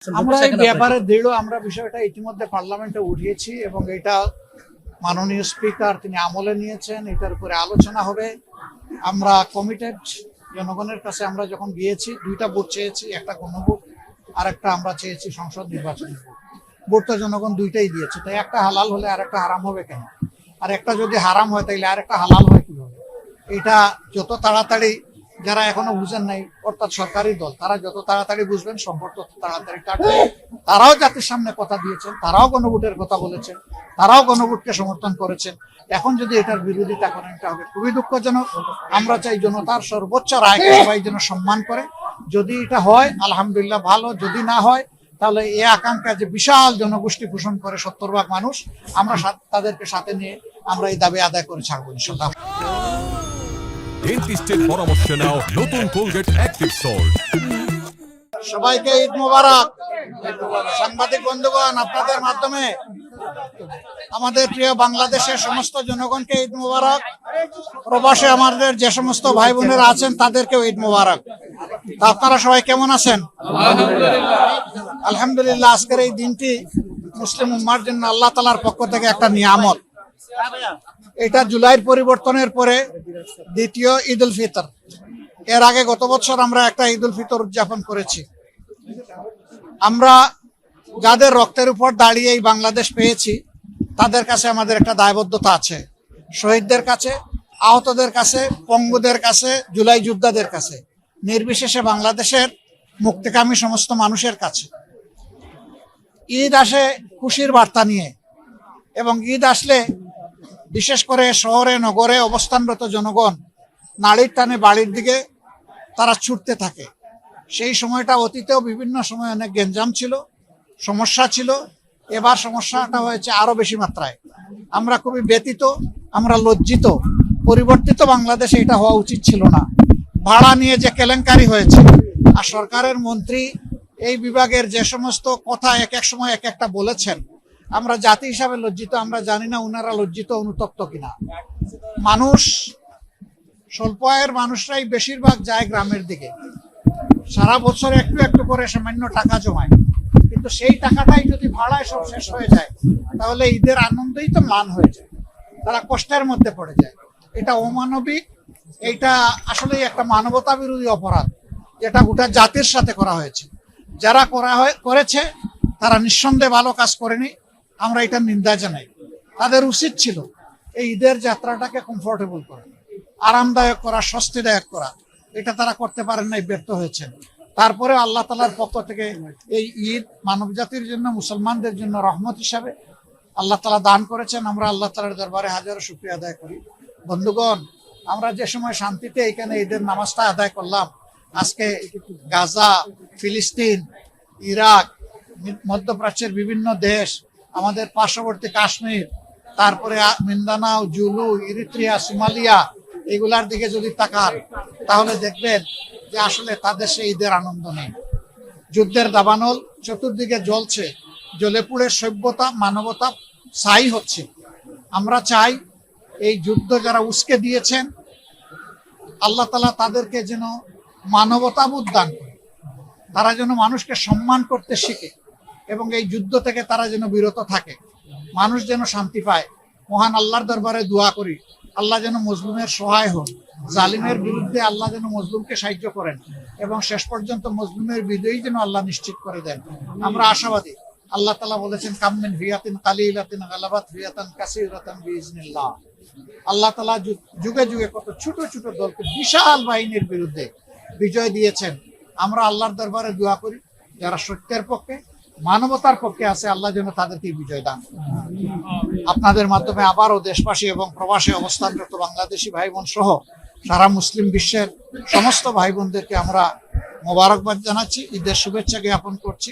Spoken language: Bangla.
আমরা এই ব্যাপারে দৃঢ় আমরা বিষয়টা ইতিমধ্যে পার্লামেন্টে উঠিয়েছি এবং এটা মাননীয় স্পিকার তিনি আমলে নিয়েছেন। এটার উপরে আলোচনা হবে। আমরা কমিটেড জনগণের কাছে আমরা যখন গিয়েছি দুইটা ভোট চেয়েছি, একটা গণভোট আর একটা আমরা চেয়েছি সংসদ নির্বাচনের ভোট। ভোটটা জনগণ দুইটাই দিয়েছে, তাই একটা হালাল হলে আর একটা হারাম হবে কেন? আর একটা যদি হারাম হয় তাইলে আর একটা হালাল হয় কিভাবে? এটা যত তাড়াতাড়ি যারা এখনো বুঝেন নাই অর্থাৎ সরকারি দল তারা যত তাড়াতাড়ি বুঝবেন সম্পর্ক তত তাড়াতাড়ি কাটবে। তারাও জাতির সামনে কথা দিয়েছেন, তারাও গণভোটের কথা বলেছেন, তারাও গণভোটকে সমর্থন করেছেন। এখন যদি এটার বিরোধিতা করেন এটা হবে খুবই দুঃখজনক। আমরা চাই জনতার সর্বোচ্চ রায়কে সবাই যেন সম্মান করে। যদি এটা হয় আলহামদুলিল্লাহ ভালো, যদি না হয় তাহলে এই আকাঙ্ক্ষা যে বিশাল জনগোষ্ঠী পোষণ করে 70 ভাগ মানুষ, আমরা তাদেরকে সাথে নিয়ে আমরা এই দাবি আদায় করে ছাড়বো ইনশাআল্লাহ। ডেন্টিস্টের পরামর্শ নাও নতুন কোলগেট অ্যাক্টিভ সল্ট। সবাইকে ঈদ মোবারক। সাংবাদিক বন্ধুগণ, আপনাদের মাধ্যমে আমাদের প্রিয় বাংলাদেশের সমস্ত জনগণকে ঈদ মোবারক। প্রবাসে আমাদের যে সমস্ত ভাই বোনেরা আছেন তাদেরকেও ঈদ মোবারক। আপনারা সবাই কেমন আছেন? আলহামদুলিল্লাহ। আজকের এই দিনটি মুসলিম উম্মার জন্য আল্লাহ তাআলার পক্ষ থেকে একটা নিয়ামত। এটা জুলাইয়ের পরিবর্তনের পরে দ্বিতীয় ঈদ উল ফিতর। এর আগে গত বছর আমরা একটা ঈদ উল ফিতর উদযাপন করেছি। আমরা যাদের রক্তের উপর দাঁড়িয়ে এই বাংলাদেশ পেয়েছি তাদের কাছে আমাদের একটা দায়বদ্ধতা আছে। শহীদদের কাছে, আহতদের কাছে, পঙ্গুদের কাছে, জুলাই যোদ্ধাদের কাছে, নির্বিশেষে বাংলাদেশের মুক্তিকামী সমস্ত মানুষের কাছে। ঈদ আসে খুশির বার্তা নিয়ে এবং ঈদ আসলে বিশেষ করে শহরে নগরে অবস্থানরত জনগণ নাড়ির টানে বাড়ির দিকে তারা ছুটতে থাকে। সেই সময়টা অতীতেও বিভিন্ন সময় অনেক গেঞ্জাম ছিল, সমস্যা ছিল। এবার সমস্যাটা হয়েছে আরো বেশি মাত্রায়। আমরা খুবই ব্যথিত, আমরা লজ্জিত। পরিবর্তিত বাংলাদেশে এটা হওয়া উচিত ছিল না। ভাড়া নিয়ে যে কেলেঙ্কারি হয়েছে আর সরকারের মন্ত্রী এই বিভাগের যে সমস্ত কথা এক এক সময় এক একটা বলেছেন, আমরা জাতি হিসাবে লজ্জিত। আমরা জানি না উনারা লজ্জিত অনুতপ্ত কিনা। মানুষ, স্বল্প আয়ের মানুষরাই বেশিরভাগ যায় গ্রামের দিকে। সারা বছর একটু একটু করে সামান্য টাকা জমায়, কিন্তু সেই টাকাটাই যদি ভাড়ায় সব শেষ হয়ে যায় তাহলে ঈদের আনন্দেই তো ম্লান হয়ে যায়, তারা কষ্টের মধ্যে পড়ে যায়। এটা অমানবিক। এটা আসলে একটা মানবতা বিরোধী অপরাধ, যেটা গোটা জাতির সাথে করা হয়েছে। যারা করেছে তারা নিঃসন্দেহে ভালো কাজ করেনি, আমরা এটা নিন্দা জানাই। তাদের উচিত ছিল এই ঈদের যাত্রাটাকে কমফোর্টেবল করা, আরামদায়ক করা, স্বস্তিদায়ক করা। এটা তারা করতে পারেন নাই, ব্যর্থ হয়েছেন। তারপরে আল্লাহ তাআলার পক্ষ থেকে এই ঈদ মানব জাতির জন্য, মুসলমানদের জন্য রহমত হিসাবে আল্লাহ তাআলা দান করেছেন। আমরা আল্লাহ তাআলার দরবারে হাজারো শুকরিয়া আদায় করি। বন্ধুগণ, আমরা যে সময় শান্তিতে এখানে ঈদের নামাজটা আদায় করলাম, আজকে গাজা, ফিলিস্তিন, ইরাক, মধ্যপ্রাচ্যের বিভিন্ন দেশ, আমাদের পার্শ্ববর্তী কাশ্মীর, তারপরে মিন্দানাও, জুলু, ইরিত্রিয়া, সোমালিয়া, এগুলার দিকে যদি তাকান তাহলে দেখবেন যে আসলে তাদের সেই ঈদের আনন্দ নেই। যুদ্ধের দাবানল চতুর্দিকে জ্বলছে, জ্বলে পুড়ে সভ্যতা, মানবতা ছাই হচ্ছে। আমরা চাই এই যুদ্ধ যারা উস্কে দিয়েছেন আল্লাহ তাআলা তাদেরকে যেন মানবতাবোধ দান করে, তারা যেন মানুষকে সম্মান করতে শিখে এবং এই যুদ্ধ থেকে তারা যেন বিরত থাকে, মানুষ যেন শান্তি পায়। মহান আল্লাহর দরবারে দোয়া করি আল্লাহ যেন মজলুমের সহায় হন, জালিমের বিরুদ্ধে আল্লাহ যেন মজলুমকে সাহায্য করেন এবং শেষ পর্যন্ত মজলুমের বিজয়ী যেন আল্লাহ নিশ্চিত করে দেন। আমরা আশাবাদী। আল্লাহ তাআলা বলেছেন, কাম মিন ফিয়াতিন কালিলাতিন গালাবাত ফিয়াতান কাসীরাতান বিইজনিল্লাহ। আল্লাহ তাআলা যুগে যুগে কত ছোট ছোট দলকে বিশাল বাহিনীর বিরুদ্ধে বিজয় দিয়েছেন। আমরা আল্লাহর দরবারে দোয়া করি যারা সত্যের পক্ষে, মানবতার পক্ষে আছে, আল্লাহ যেন তাদেরকে বিজয় দান। আপনাদের মাধ্যমে আবারও দেশবাসী এবং প্রবাসী অবস্থানরত বাংলাদেশি ভাই বোন সহ সারা মুসলিম বিশ্বের সমস্ত ভাই বোনদেরকে আমরা মোবারকবাদ জানাচ্ছি, ঈদের শুভেচ্ছা জ্ঞাপন করছি।